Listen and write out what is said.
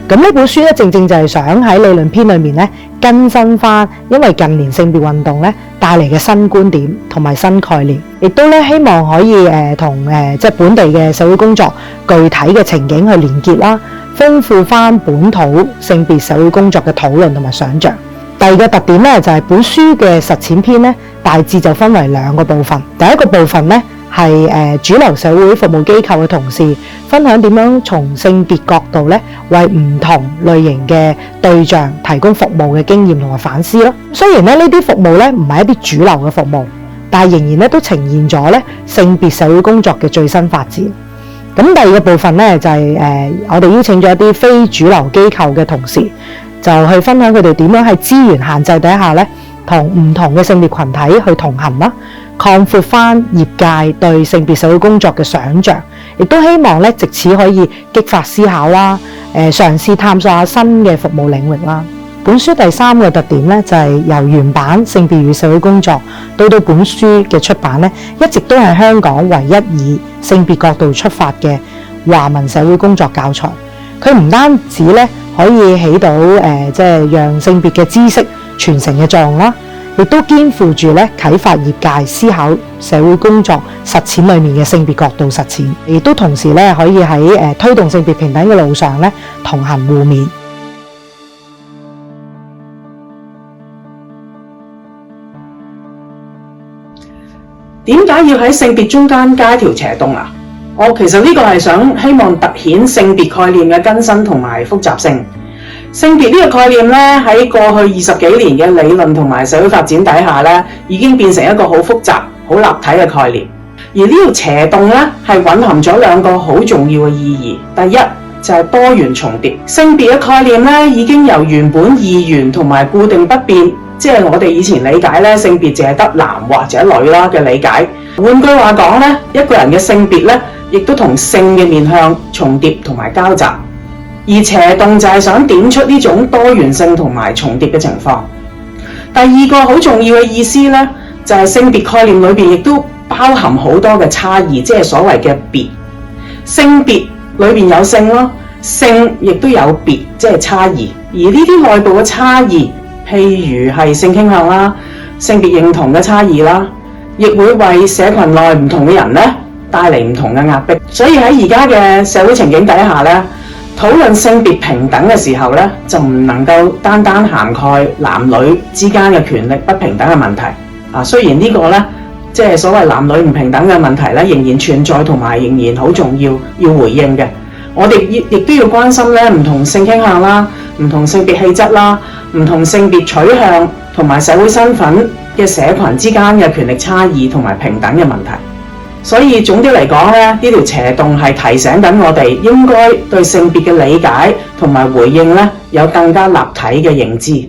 咁呢本書咧，正正就係想喺理論篇裏面咧更新翻，因為近年性別運動咧帶嚟嘅新觀點同埋新概念，亦都咧希望可以同即係本地嘅社會工作具體嘅情景去連結啦，豐富翻本土性別社會工作嘅討論同埋想像。第二個特點咧就係本書嘅實踐篇咧，大致就分為2個部分。第一個部分咧係主流社會服務機構嘅同事分享點樣從性別角度咧，為唔同類型嘅對象提供服務嘅經驗同埋反思咯。雖然咧呢啲服務咧唔係一啲主流嘅服務，但係仍然咧都呈現咗咧性別社會工作嘅最新發展。咁第二個部分咧就係我哋邀請咗一啲非主流機構嘅同事，就去分享佢哋點樣喺資源限制底下咧，同唔同嘅性別群體去同行啦，擴闊翻業界對性別社會工作嘅想像，亦都希望咧藉此可以激發思考啦，嘗試探索下新嘅服務領域啦。本書第3個特點咧就係由原版《性別與社會工作》到本書嘅出版咧，一直都係香港唯一以性別角度出發嘅華文社會工作教材。佢唔單止咧可以起到即係讓性別嘅知識傳承嘅作用啦，亦都肩負住咧啟發業界思考社會工作實踐裏面嘅性別角度實踐，亦都同時咧可以喺推動性別平等嘅路上咧同行互勉。點解要喺性別中間加一條斜洞啊？其實呢個係希望凸顯性別概念嘅更新同埋複雜性。性別呢個概念咧喺過去20幾年嘅理論同埋社會發展底下咧，已經變成一個好複雜、好立體嘅概念。而呢條斜洞咧係蘊含咗2個好重要嘅意義。第一就係多元重疊。性別嘅概念咧已經由原本2元同埋固定不變，即係我哋以前理解咧性別淨係得男或者女啦嘅理解。換句話講咧，一個人嘅性別咧亦都同性嘅面向重疊同埋交集。而斜洞就係想點出呢種多元性同埋重疊嘅情況。第2個好重要嘅意思咧，就係性別概念裏邊亦都包含好多嘅差異，即係所謂嘅別。性別裏邊有性咯，性亦都有別，即係差異。而呢啲內部嘅差異，譬如係性傾向啦、性別認同嘅差異啦，亦會為社群內唔同嘅人咧帶嚟唔同嘅壓迫。所以喺而家嘅社會情景底下咧，討論性別平等嘅時候咧，就唔能夠單單涵蓋男女之間嘅權力不平等嘅問題。雖然呢個咧，即係所謂男女唔平等嘅問題咧，仍然存在同埋仍然好重要要回應嘅。我哋亦都要關心咧唔同性傾向啦、唔同性別氣質啦、唔同性別取向同埋社會身份嘅社群之間嘅權力差異同埋平等嘅問題。所以總的嚟講咧，呢條斜洞係提醒緊我哋應該對性別嘅理解同埋回應咧有更加立體嘅認知。